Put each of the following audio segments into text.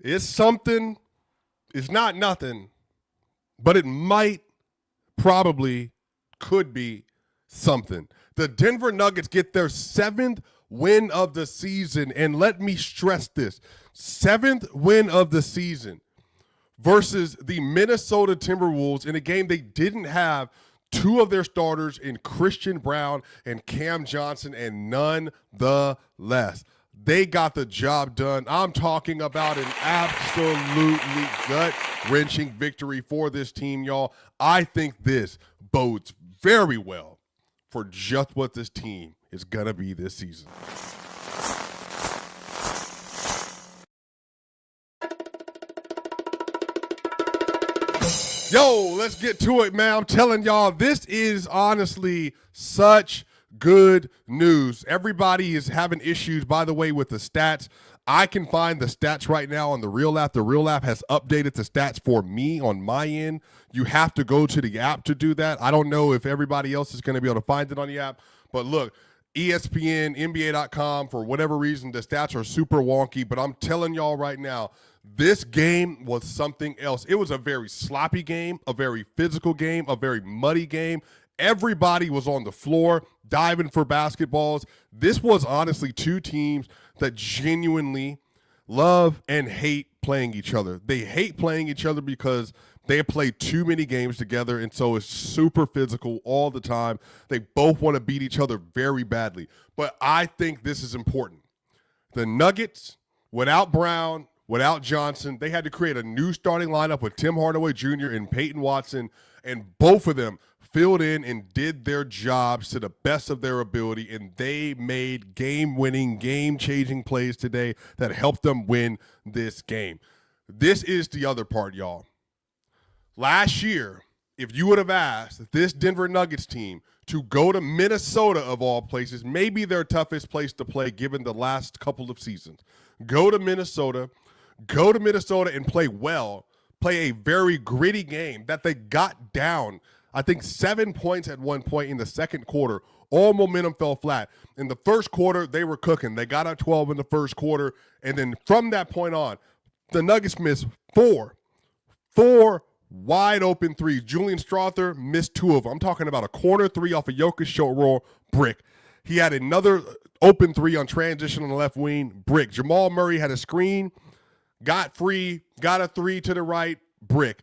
It's something. It's not nothing, but it might, probably, could be something. The Denver Nuggets get their 7th win of the season, and let me stress this, 7th win of the season versus the Minnesota Timberwolves in a game they didn't have two of their starters in Christian Brown and Cam Johnson, and nonetheless, they got the job done. I'm talking about an absolutely gut-wrenching victory for this team, y'all. I think this bodes very well for just what this team is going to be this season. Yo, let's get to it, man. I'm telling y'all, this is honestly such good news. Everybody is having issues, by the way, with the stats. I can find the stats right now on the Real app. The Real app has updated the stats for me on my end. You have to go to the app to do that. I don't know if everybody else is going to be able to find it on the app, but look, ESPN, NBA.com, for whatever reason, the stats are super wonky, but I'm telling y'all right now, this game was something else. It was a very sloppy game, a very physical game, a very muddy game. Everybody was on the floor diving for basketballs. This was honestly two teams that genuinely love and hate playing each other. They hate playing each other because they play too many games together, and so it's super physical all the time. They both want to beat each other very badly. But I think this is important. The Nuggets, without Brown, without Johnson, they had to create a new starting lineup with Tim Hardaway Jr. and Peyton Watson, and both of them filled in and did their jobs to the best of their ability, and they made game-winning, game-changing plays today that helped them win this game. This is the other part, y'all. Last year, if you would have asked this Denver Nuggets team to go to Minnesota, of all places, maybe their toughest place to play given the last couple of seasons, go to Minnesota and play well, play a very gritty game that they got down, I think 7 points at one point in the second quarter. All momentum fell flat. In the first quarter, they were cooking. They got up 12 in the first quarter, and then from that point on, the Nuggets missed four wide open threes. Julian Strother missed two of them. I'm talking about a corner three off a Jokic short roll, brick. He had another open three on transition on the left wing, brick. Jamal Murray had a screen, got free, got a three to the right, brick.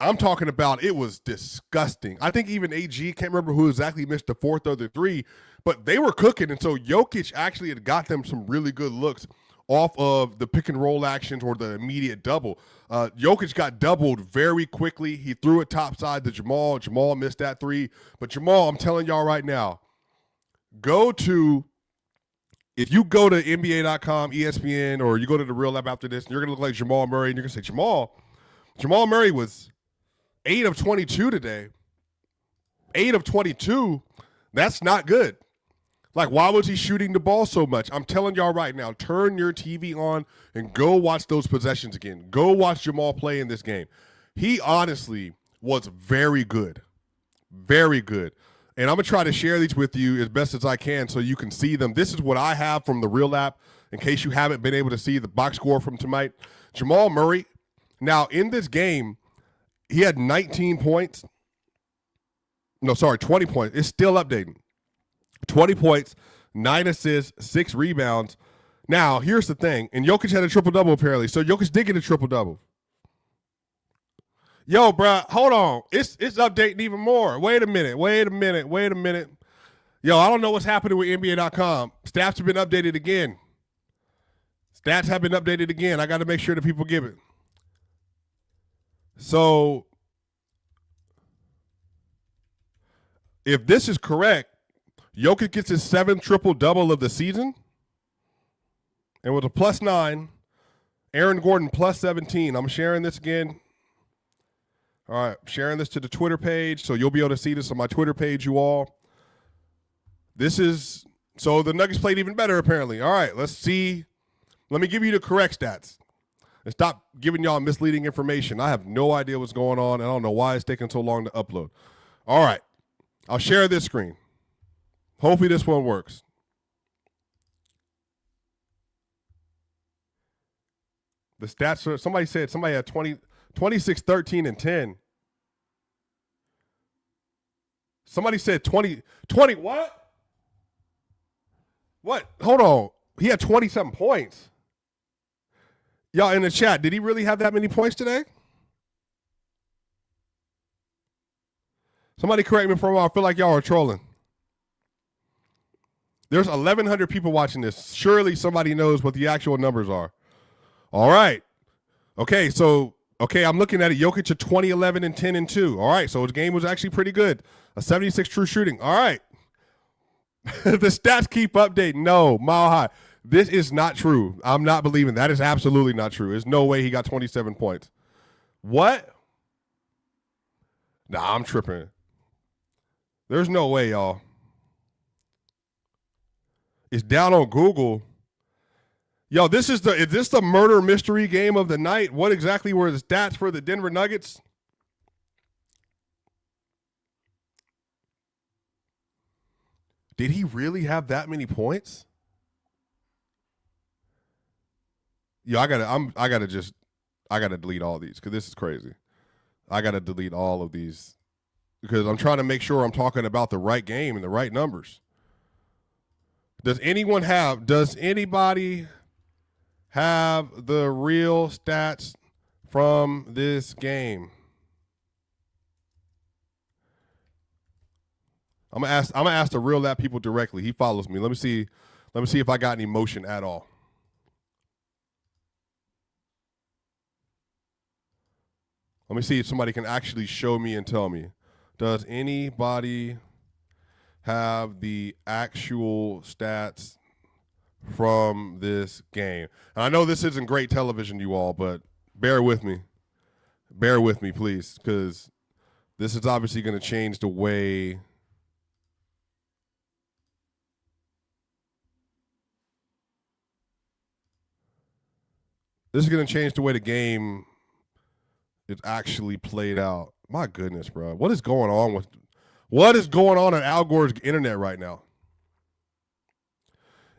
I'm talking about, it was disgusting. I think even AG, can't remember who exactly missed the fourth or the three, but they were cooking. And so Jokic actually had got them some really good looks off of the pick and roll actions or the immediate double. Jokic got doubled very quickly. He threw it topside to Jamal. Jamal missed that three. But Jamal, I'm telling y'all right now, if you go to NBA.com, ESPN, or you go to the Real app after this, and you're going to look like Jamal Murray, and you're going to say, Jamal Murray was 8 of 22 today. 8 of 22, that's not good. Like, why was he shooting the ball so much? I'm telling y'all right now, turn your TV on and go watch those possessions again. Go watch Jamal play in this game. He honestly was very good. Very good. And I'm going to try to share these with you as best as I can so you can see them. This is what I have from the Real app in case you haven't been able to see the box score from tonight. Jamal Murray, now in this game, he had 19 points. 20 points. It's still updating. 20 points, 9 assists, 6 rebounds. Now, here's the thing. And Jokic had a triple-double apparently. So Jokic did get a triple-double. Yo, bro, hold on. It's updating even more. Wait a minute. Yo, I don't know what's happening with NBA.com. Stats have been updated again. I got to make sure that people give it. So, if this is correct, Jokic gets his 7th triple-double of the season. And with a +9, Aaron Gordon +17. I'm sharing this again. All right, sharing this to the Twitter page, so you'll be able to see this on my Twitter page, you all. So the Nuggets played even better, apparently. All right, let's see. Let me give you the correct stats. And stop giving y'all misleading information. I have no idea what's going on, and I don't know why it's taking so long to upload. All right, I'll share this screen. Hopefully this one works. The stats are, somebody said somebody had 26, 13, and 10. Somebody said 20 what? What? Hold on. He had 27 points. Y'all in the chat, did he really have that many points today? Somebody correct me if I'm wrong. I feel like y'all are trolling. There's 1,100 people watching this. Surely somebody knows what the actual numbers are. All right. Okay, I'm looking at it. Jokic at 20, 11, and 10 and 2. All right, so his game was actually pretty good. A 76 true shooting. All right. The stats keep updating. No, mile high. This is not true. I'm not believing that. Is absolutely not true. There's no way he got 27 points. What? Nah, I'm tripping. There's no way, y'all. It's down on Google. Yo, is this the murder mystery game of the night? What exactly were the stats for the Denver Nuggets? Did he really have that many points? Yo, I gotta delete all these because this is crazy. I gotta delete all of these because I'm trying to make sure I'm talking about the right game and the right numbers. Does anybody have the real stats from this game? I'm gonna ask the real lap people directly. He follows me. Let me see if I got any motion at all. Let me see if somebody can actually show me and tell me. Does anybody have the actual stats from this game? And I know this isn't great television, you all, but bear with me. Bear with me, please, because this is obviously going to change the way the game is actually played out. My goodness, bro. What is going on on Al Gore's internet right now?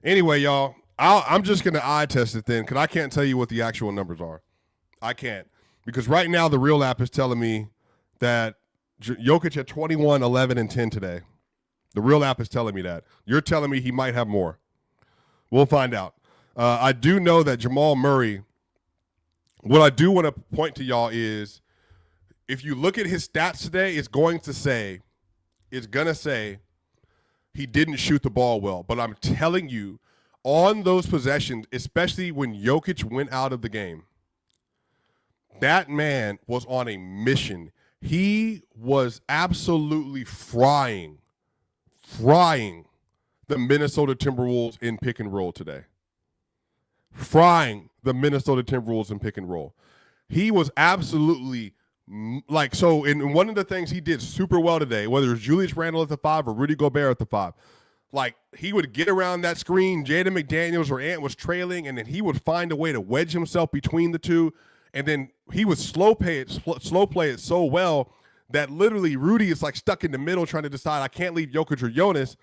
Anyway, y'all, I'm just going to eye test it then because I can't tell you what the actual numbers are. I can't. Because right now the real app is telling me that Jokic had 21, 11, and 10 today. The real app is telling me that. You're telling me he might have more. We'll find out. I do know that Jamal Murray, what I do want to point to y'all is if you look at his stats today, it's going to say he didn't shoot the ball well. But I'm telling you, on those possessions, especially when Jokic went out of the game, that man was on a mission. He was absolutely frying the Minnesota Timberwolves in pick and roll today. Frying the Minnesota Timberwolves in pick and roll. He was absolutely and one of the things he did super well today, whether it's Julius Randle at the 5 or Rudy Gobert at the 5, he would get around that screen, Jaden McDaniels or Ant was trailing, and then he would find a way to wedge himself between the two, and then he would slow play it so well that literally Rudy is stuck in the middle trying to decide I can't leave Jokic or Jonas,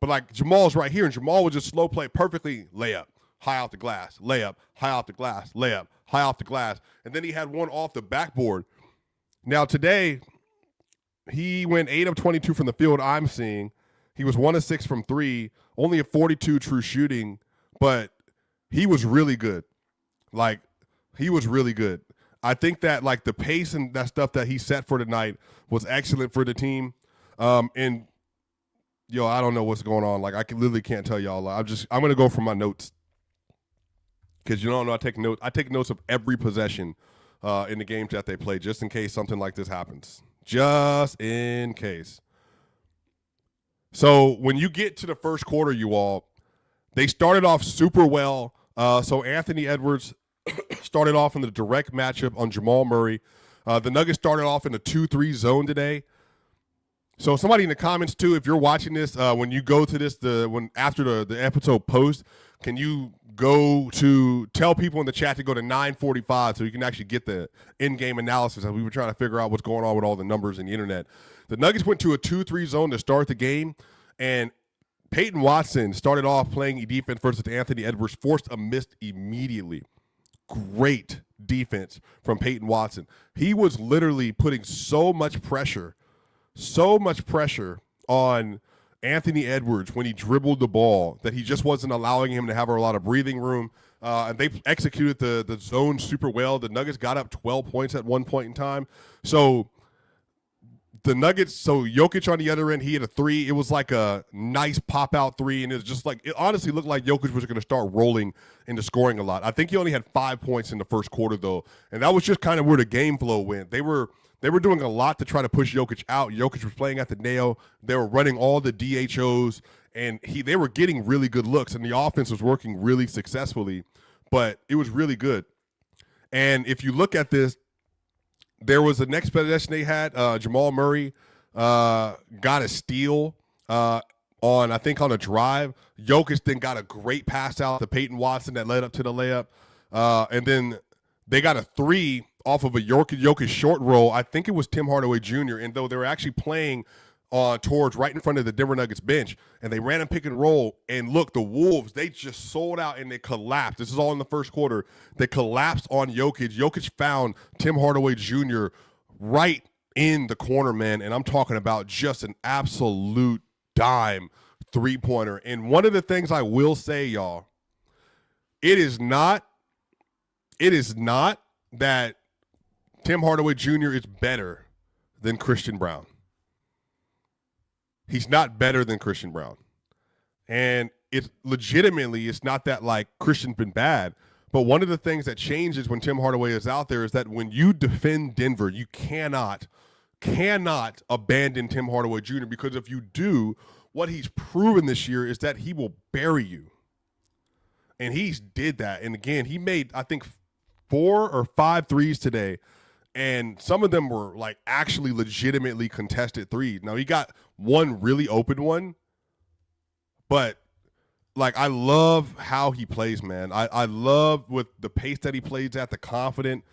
but Jamal's right here, and Jamal would just slow play perfectly, layup. High off the glass, layup, high off the glass, layup, high off the glass. And then he had one off the backboard. Now today, he went 8 of 22 from the field I'm seeing. He was 1 of 6 from 3, only a 42 true shooting, but he was really good. He was really good. I think that the pace and that stuff that he set for tonight was excellent for the team. And yo, I don't know what's going on. I literally can't tell y'all. I'm going to go from my notes. Because you don't know, I take notes of every possession in the games that they play, just in case something like this happens. Just in case. So when you get to the first quarter, you all, they started off super well. So Anthony Edwards started off in the direct matchup on Jamal Murray. The Nuggets started off in the 2-3 zone today. So somebody in the comments too, if you're watching this, when you go to this, after the episode post, can you go to tell people in the chat to go to 9:45 so you can actually get the in-game analysis as we were trying to figure out what's going on with all the numbers in the internet. The Nuggets went to a 2-3 zone to start the game, and Peyton Watson started off playing defense versus Anthony Edwards, forced a miss immediately. great defense from Peyton Watson. He was literally putting so much pressure on Anthony Edwards when he dribbled the ball that he just wasn't allowing him to have a lot of breathing room. And they executed the zone super well. The Nuggets got up 12 points at one point in time. So Jokic on the other end, he hit a three. It was like a nice pop-out three, and it was just like, it honestly looked like Jokic was going to start rolling into scoring a lot. I think he only had 5 points in the first quarter, though, and that was just kind of where the game flow went. They were doing a lot to try to push Jokic out. Jokic was playing at the nail. They were running all the DHOs, and they were getting really good looks, and the offense was working really successfully, but it was really good. And if you look at this, there was the next possession they had. Jamal Murray got a steal on a drive. Jokic then got a great pass out to Peyton Watson that led up to the layup. And then they got a three off of a Jokic short roll. I think it was Tim Hardaway Jr. And though they were actually playing towards right in front of the Denver Nuggets bench, and they ran a pick and roll, and look, the Wolves, they just sold out and they collapsed. This is all in the first quarter. They collapsed on Jokic. Jokic found Tim Hardaway Jr. right in the corner, man, and I'm talking about just an absolute dime three-pointer. And one of the things I will say, y'all, it is not that Tim Hardaway Jr. is better than Christian Braun. He's not better than Christian Braun. And it's not that like Christian's been bad, but one of the things that changes when Tim Hardaway is out there is that when you defend Denver, you cannot abandon Tim Hardaway Jr. because if you do, what he's proven this year is that he will bury you. And he's did that. And again, he made, I think, 4 or 5 threes today. And some of them were like actually legitimately contested threes. Now he got one really open one, but like I love how he plays, man. I love with the pace that he plays at, the confident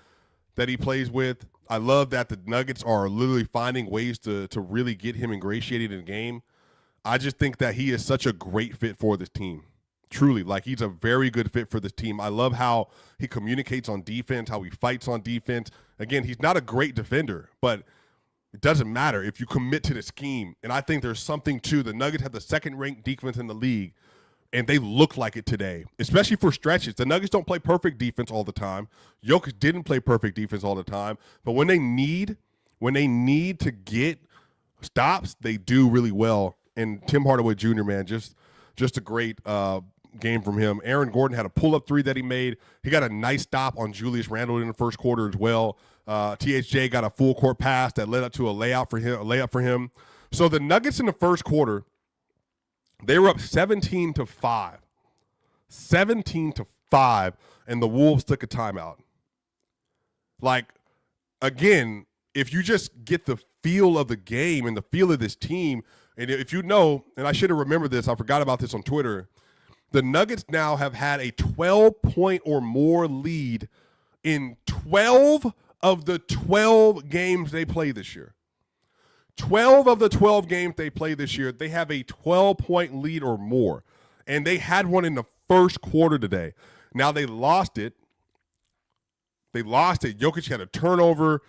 that he plays with. I love that the Nuggets are literally finding ways to really get him ingratiated in the game. I just think that he is such a great fit for this team. Truly, like he's a very good fit for this team. I love how he communicates on defense, how he fights on defense. Again, he's not a great defender, but it doesn't matter if you commit to the scheme. And I think there's something to the Nuggets have the second-ranked defense in the league, and they look like it today, especially for stretches. The Nuggets don't play perfect defense all the time. Jokic didn't play perfect defense all the time, but when they need to get stops, they do really well. And Tim Hardaway Jr., man, just a great game from him. Aaron Gordon had a pull-up three that he made. He got a nice stop on Julius Randle in the first quarter as well. THJ got a full court pass that led up to a layup for him. So the Nuggets in the first quarter, they were up 17-5. 17-5, and the Wolves took a timeout. Like, again, if you just get the feel of the game and the feel of this team, and if you know, and I should have remembered this, I forgot about this on Twitter, the Nuggets now have had a 12-point or more lead in 12 of the 12 games they play this year. 12 of the 12 games they play this year, they have a 12-point lead or more. And they had one in the first quarter today. Now they lost it. Jokic had a turnover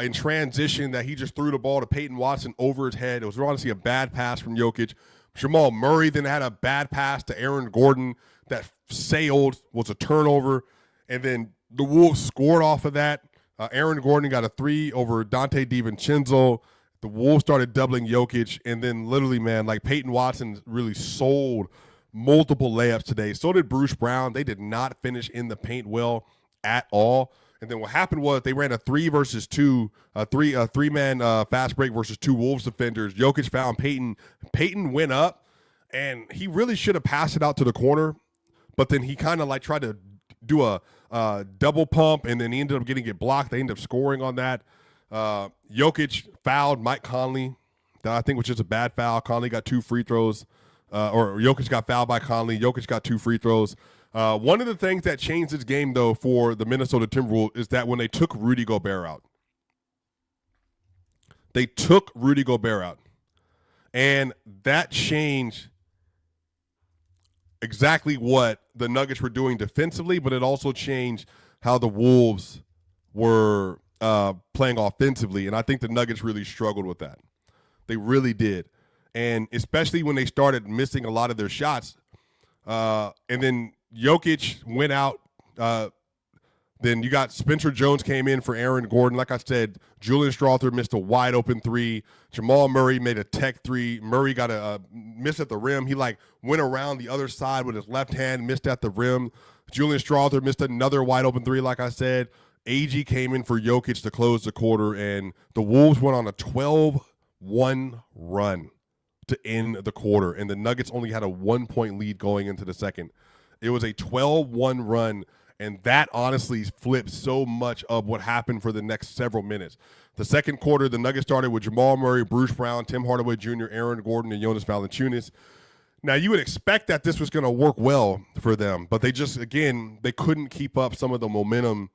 in transition that he just threw the ball to Peyton Watson over his head. It was honestly a bad pass from Jokic. Jamal Murray then had a bad pass to Aaron Gordon that sailed, was a turnover. And then the Wolves scored off of that. Aaron Gordon got a three over Dante DiVincenzo. The Wolves started doubling Jokic. And then literally, man, like Peyton Watson really sold multiple layups today. So did Bruce Brown. They did not finish in the paint well at all. And then what happened was they ran a 3-versus-2, three-man fast break versus 2 Wolves defenders. Jokic found Peyton. Peyton went up, and he really should have passed it out to the corner, but then he kind of like tried to do a double pump, and then he ended up getting it blocked. They ended up scoring on that. Jokic fouled Mike Conley. That I think was just a bad foul. Conley got 2 free throws, or Jokic got fouled by Conley. Jokic got 2 free throws. One of the things that changed this game, though, for the Minnesota Timberwolves is that when they took Rudy Gobert out. They took Rudy Gobert out. And that changed exactly what the Nuggets were doing defensively, but it also changed how the Wolves were playing offensively, and I think the Nuggets really struggled with that. They really did, and especially when they started missing a lot of their shots. And then Jokic went out. Then you got Spencer Jones came in for Aaron Gordon. Like I said, Julian Strawther missed a wide open three. Jamal Murray made a tech three. Murray got a miss at the rim. He went around the other side with his left hand, missed at the rim. Julian Strawther missed another wide open three, like I said. AG came in for Jokic to close the quarter, and the Wolves went on a 12-1 run to end the quarter, and the Nuggets only had a 1-point lead going into the second. It was a 12-1 run, and that honestly flipped so much of what happened for the next several minutes. The second quarter, the Nuggets started with Jamal Murray, Bruce Brown, Tim Hardaway Jr., Aaron Gordon, and Jonas Valanciunas. Now, you would expect that this was going to work well for them, but they just, again, they couldn't keep up some of the momentum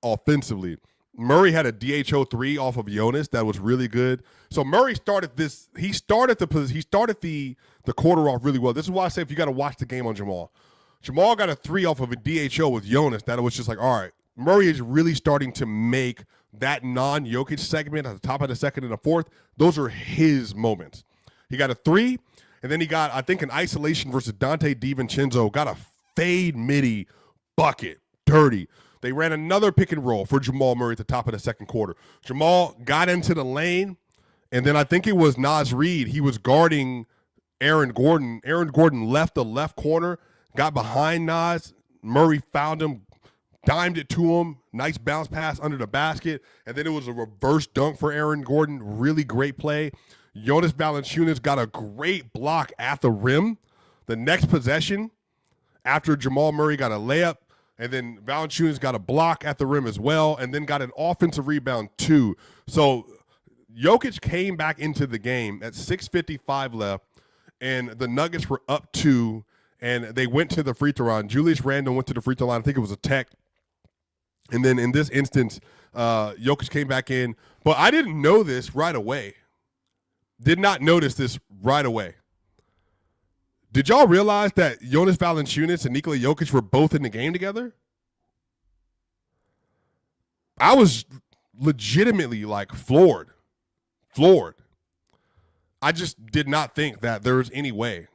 offensively. Murray had a DHO 3 off of Jonas that was really good. So Murray started this. He started the quarter off really well. This is why I say if you got to watch the game on Jamal. Jamal got a 3 off of a DHO with Jonas that was just like, all right, Murray is really starting to make that non-Jokic segment at the top of the second and the fourth. Those are his moments. He got a 3, and then he got, I think, an isolation versus Dante DiVincenzo, got a fade midi bucket, dirty. They ran another pick and roll for Jamal Murray at the top of the second quarter. Jamal got into the lane, and then I think it was Naz Reid. He was guarding Aaron Gordon. Aaron Gordon left the left corner, got behind Naz. Murray found him, dimed it to him. Nice bounce pass under the basket, and then it was a reverse dunk for Aaron Gordon. Really great play. Jonas Valanciunas got a great block at the rim. The next possession, after Jamal Murray got a layup, and then Valanciunas got a block at the rim as well, and then got an offensive rebound too. So Jokic came back into the game at 6:55 left, and the Nuggets were up 2, and they went to the free throw line. Julius Randle went to the free throw line. I think it was a tech. And then in this instance, Jokic came back in. But I didn't know this right away. Did not notice this right away. Did y'all realize that Jonas Valanciunas and Nikola Jokic were both in the game together? I was legitimately floored. I just did not think that there was any way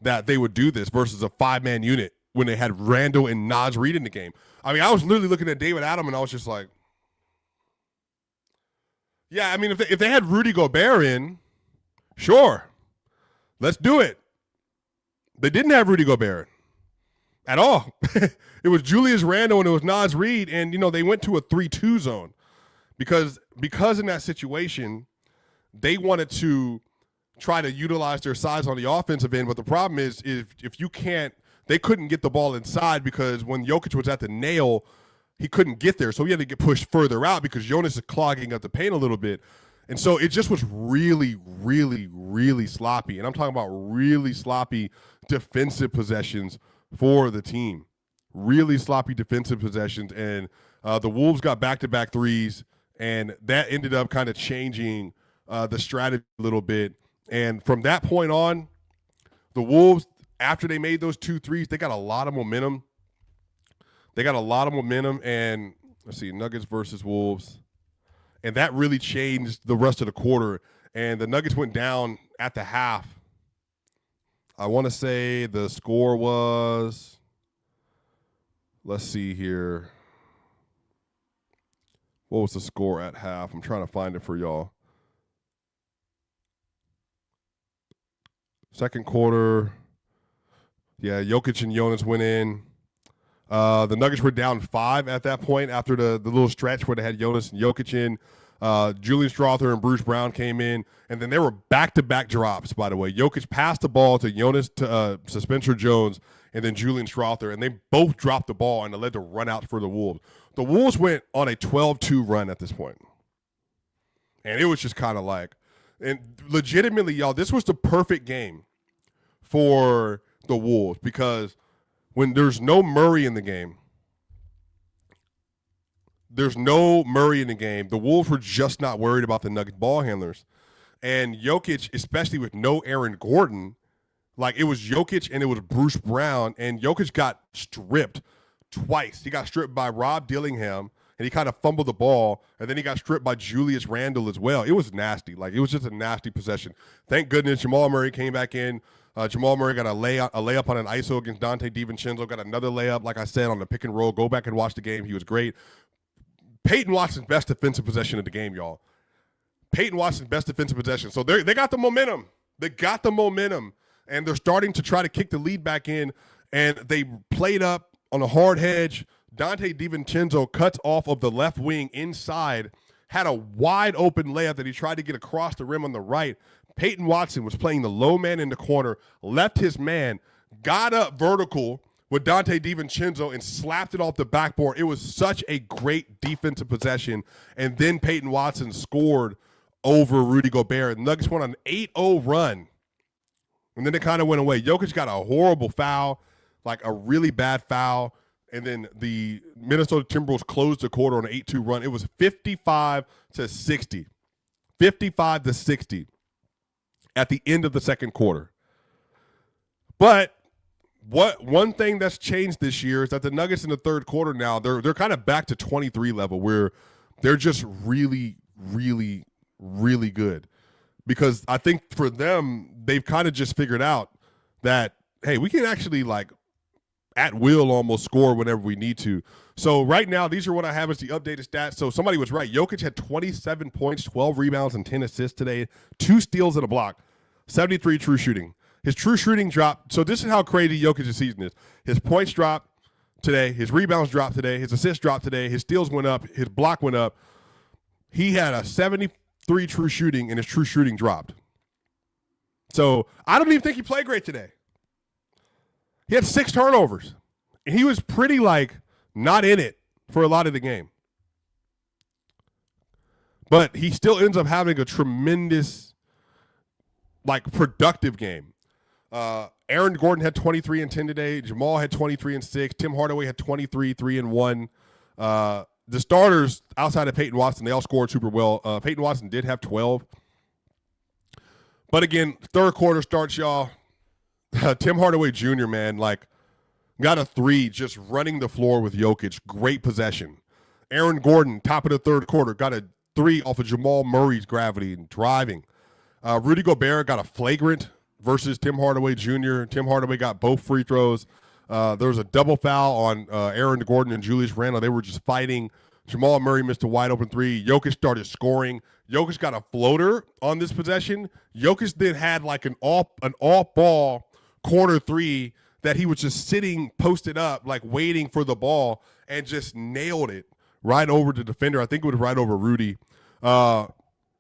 that they would do this versus a 5-man unit when they had Randall and Naz Reid in the game. I mean, I was literally looking at David Adam and I was just like, yeah, I mean, if they had Rudy Gobert in, sure, let's do it. They didn't have Rudy Gobert at all. It was Julius Randle and it was Naz Reid, and they went to a 3-2 zone because in that situation they wanted to try to utilize their size on the offensive end. But the problem is if you can't, they couldn't get the ball inside because when Jokic was at the nail, he couldn't get there, so he had to get pushed further out because Jonas is clogging up the paint a little bit. And so it just was really, really, really sloppy. And I'm talking about really sloppy defensive possessions for the team. Really sloppy defensive possessions. And the Wolves got back-to-back threes, and that ended up kind of changing the strategy a little bit. And from that point on, the Wolves, after they made those 2 threes, they got a lot of momentum. And let's see, Nuggets versus Wolves. And that really changed the rest of the quarter. And the Nuggets went down at the half. I want to say the score was, let's see here. What was the score at half? I'm trying to find it for y'all. Second quarter. Yeah, Jokic and Jonas went in. The Nuggets were down 5 at that point after the little stretch where they had Jonas and Jokic in. Julian Strawther and Bruce Brown came in, and then there were back-to-back drops, by the way. Jokic passed the ball to Jonas, to Spencer Jones, and then Julian Strawther, and they both dropped the ball, and it led to run out for the Wolves. The Wolves went on a 12-2 run at this point. And it was just kind of and legitimately, y'all, this was the perfect game for the Wolves because when there's no Murray in the game, the Wolves were just not worried about the Nuggets ball handlers. And Jokic, especially with no Aaron Gordon, it was Jokic and it was Bruce Brown, and Jokic got stripped twice. He got stripped by Rob Dillingham, and he kind of fumbled the ball, and then he got stripped by Julius Randle as well. It was nasty. Like, it was just a nasty possession. Thank goodness Jamal Murray came back in. Jamal Murray got a layup on an ISO against Dante DiVincenzo, got another layup, like I said, on the pick and roll. Go back and watch the game. He was great. Peyton Watson's best defensive possession of the game, y'all. Peyton Watson's best defensive possession. So they got the momentum. They got the momentum, and they're starting to try to kick the lead back in, and they played up on a hard hedge. Dante DiVincenzo cuts off of the left wing inside, had a wide open layup that he tried to get across the rim on the right. Peyton Watson was playing the low man in the corner, left his man, got up vertical with Dante DiVincenzo and slapped it off the backboard. It was such a great defensive possession. And then Peyton Watson scored over Rudy Gobert. Nuggets went on an 8-0 run. And then it kind of went away. Jokic got a horrible foul, like a really bad foul. And then the Minnesota Timberwolves closed the quarter on an 8-2 run. It was 55-60. 55-60 at the end of the second quarter. But one thing that's changed this year is that the Nuggets in the third quarter now, they're kind of back to 23 level where they're just really, really, really good. Because I think for them, they've kind of just figured out that, hey, we can actually, like, at will almost score whenever we need to. So right now, these are what I have as the updated stats. So somebody was right. Jokic had 27 points, 12 rebounds, and 10 assists today, 2 steals and a block, 73 true shooting. His true shooting dropped. So this is how crazy Jokic's season is. His points dropped today. His rebounds dropped today. His assists dropped today. His steals went up. His block went up. He had a 73 true shooting, and his true shooting dropped. So I don't even think he played great today. He had 6 turnovers. And he was pretty, like, not in it for a lot of the game. But he still ends up having a tremendous, like, productive game. Aaron Gordon had 23 and 10 today. Jamal had 23 and 6. Tim Hardaway had 23, 3 and 1. The starters outside of Peyton Watson, they all scored super well. Peyton Watson did have 12. But again, third quarter starts, y'all. Tim Hardaway Jr., man, like, got a 3 just running the floor with Jokic. Great possession. Aaron Gordon, top of the third quarter, got a 3 off of Jamal Murray's gravity and driving. Rudy Gobert got a flagrant versus Tim Hardaway Jr. Tim Hardaway got both free throws. There was a double foul on Aaron Gordon and Julius Randle. They were just fighting. Jamal Murray missed a wide open 3. Jokic started scoring. Jokic got a floater on this possession. Jokic then had like an off ball corner 3 that he was just sitting posted up, like waiting for the ball, and just nailed it right over the defender. I think it was right over Rudy. And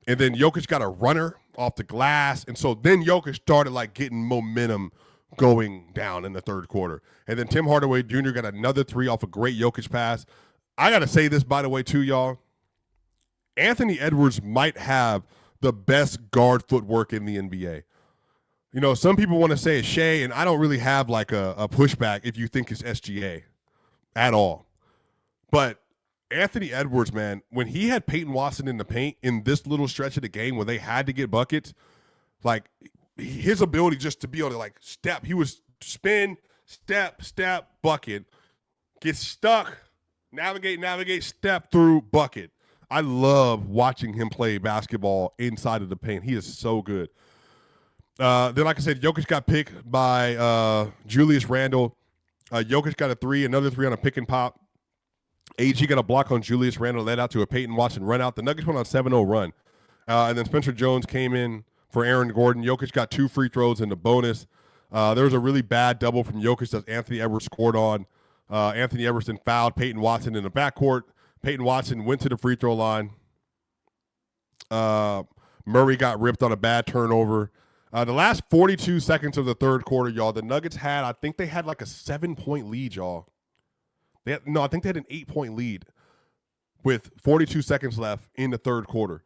then Jokic got a runner off the glass. And so then Jokic started like getting momentum going down in the third quarter. And then Tim Hardaway Jr. got another 3 off a great Jokic pass. I got to say this, by the way, too, y'all. Anthony Edwards might have the best guard footwork in the NBA. You know, some people want to say it's Shea, and I don't really have like a pushback if you think it's SGA at all. But Anthony Edwards, man, when he had Peyton Watson in the paint in this little stretch of the game where they had to get buckets, like his ability just to be able to like step, he was spin, step, bucket, get stuck, navigate, step through, bucket. I love watching him play basketball inside of the paint. He is so good. Then, like I said, Jokic got picked by Julius Randle. Jokic got a 3, another 3 on a pick and pop. AG got a block on Julius Randle, led out to a Peyton Watson run out. The Nuggets went on a 7-0 run. And then Spencer Jones came in for Aaron Gordon. Jokic got 2 free throws in the bonus. There was a really bad double from Jokic that Anthony Edwards scored on. Anthony Edwards then fouled Peyton Watson in the backcourt. Peyton Watson went to the free throw line. Murray got ripped on a bad turnover. The last 42 seconds of the third quarter, y'all, the Nuggets had, I think they had like a 7-point lead, y'all. I think they had an 8-point lead with 42 seconds left in the third quarter.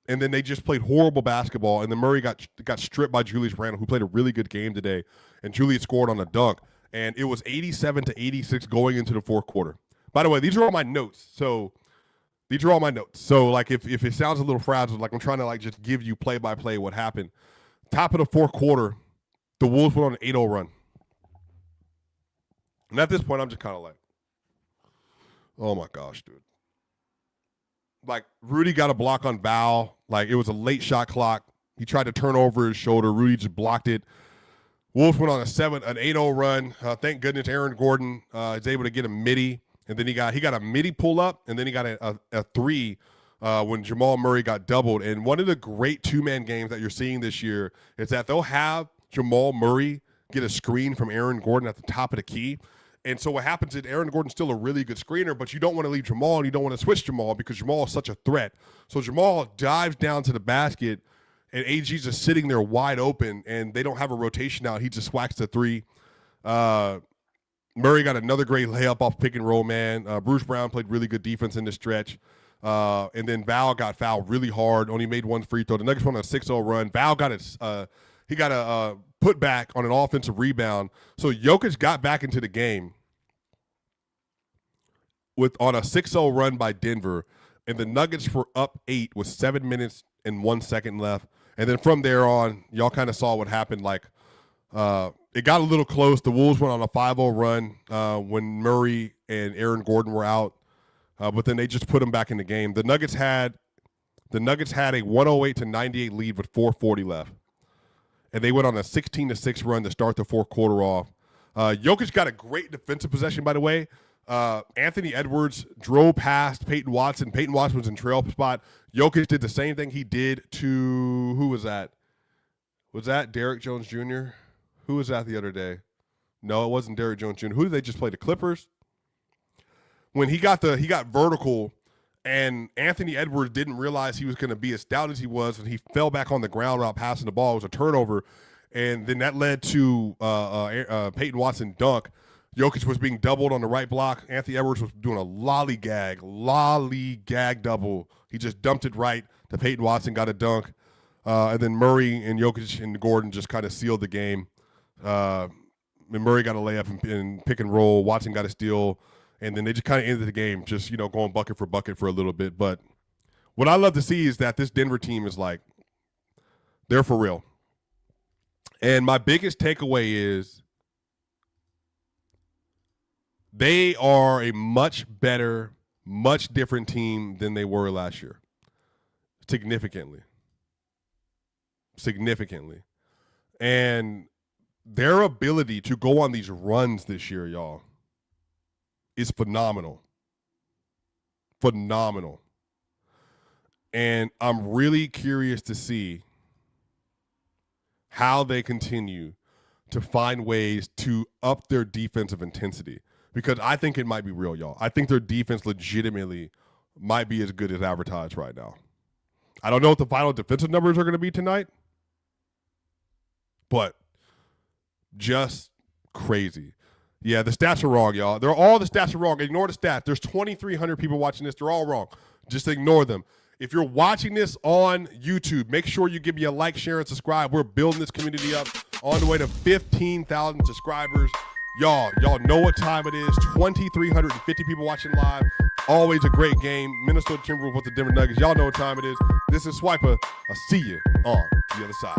And then they just played horrible basketball, and then Murray got stripped by Julius Randle, who played a really good game today, and Julius scored on a dunk. And it was 87-86 going into the fourth quarter. By the way, these are all my notes. So like if it sounds a little fragile, like I'm trying to like just give you play-by-play what happened. Top of the fourth quarter, the Wolves went on an 8-0 run. And at this point, I'm just kind of like, Oh my gosh, dude. Like, Rudy got a block on Val. Like, it was a late shot clock. He tried to turn over his shoulder. Rudy just blocked it. Wolves went on an 8-0 run. Thank goodness Aaron Gordon is able to get a midi. And then he got a midi pull up, and then he got a three when Jamal Murray got doubled. And one of the great two-man games that you're seeing this year is that they'll have Jamal Murray get a screen from Aaron Gordon at the top of the key. And so what happens is Aaron Gordon's still a really good screener, but you don't want to leave Jamal and you don't want to switch Jamal because Jamal is such a threat. So Jamal dives down to the basket, and AG's just sitting there wide open, and they don't have a rotation out. He just whacks the three. Murray got another great layup off pick and roll, man. Bruce Brown played really good defense in the stretch. And then Val got fouled really hard, only made one free throw. The Nuggets went on a 6-0 run. Val got he got a put back on an offensive rebound. So Jokic got back into the game on a 6-0 run by Denver, and the Nuggets were up 8 with 7 minutes and 1 second left. And then from there on, y'all kind of saw what happened. Like, it got a little close. The Wolves went on a 5-0 run when Murray and Aaron Gordon were out, but then they just put them back in the game. The Nuggets had a 108-98 lead with 4:40 left, and they went on a 16-6 run to start the fourth quarter off. Jokic got a great defensive possession, by the way. Anthony Edwards drove past Peyton Watson. Peyton Watson was in trail spot. Jokic did the same thing he did to, who was that? Was that Derrick Jones Jr.? Who was that the other day? No, it wasn't Derrick Jones Jr. Who did they just play? The Clippers? When he got vertical, and Anthony Edwards didn't realize he was going to be as stout as he was, and he fell back on the ground while passing the ball. It was a turnover, and then that led to Peyton Watson dunk. Jokic was being doubled on the right block. Anthony Edwards was doing a lollygag double. He just dumped it right to Peyton Watson, got a dunk. And then Murray and Jokic and Gordon just kind of sealed the game. And Murray got a layup and pick and roll. Watson got a steal. And then they just kind of ended the game, just, going bucket for bucket for a little bit. But what I love to see is that this Denver team is like, they're for real. And my biggest takeaway is, they are a much better, much different team than they were last year. Significantly. And their ability to go on these runs this year, y'all, is phenomenal. And I'm really curious to see how they continue to find ways to up their defensive intensity. Because I think it might be real, y'all. I think their defense legitimately might be as good as advertised right now. I don't know what the final defensive numbers are going to be tonight, but just crazy. Yeah, the stats are wrong, y'all. All the stats are wrong. Ignore the stats. There's 2,300 people watching this. They're all wrong. Just ignore them. If you're watching this on YouTube, make sure you give me a like, share, and subscribe. We're building this community up on the way to 15,000 subscribers. Y'all know what time it is. 2,350 people watching live. Always a great game. Minnesota Timberwolves with the Denver Nuggets. Y'all know what time it is. This is Swipa. I'll see you on the other side.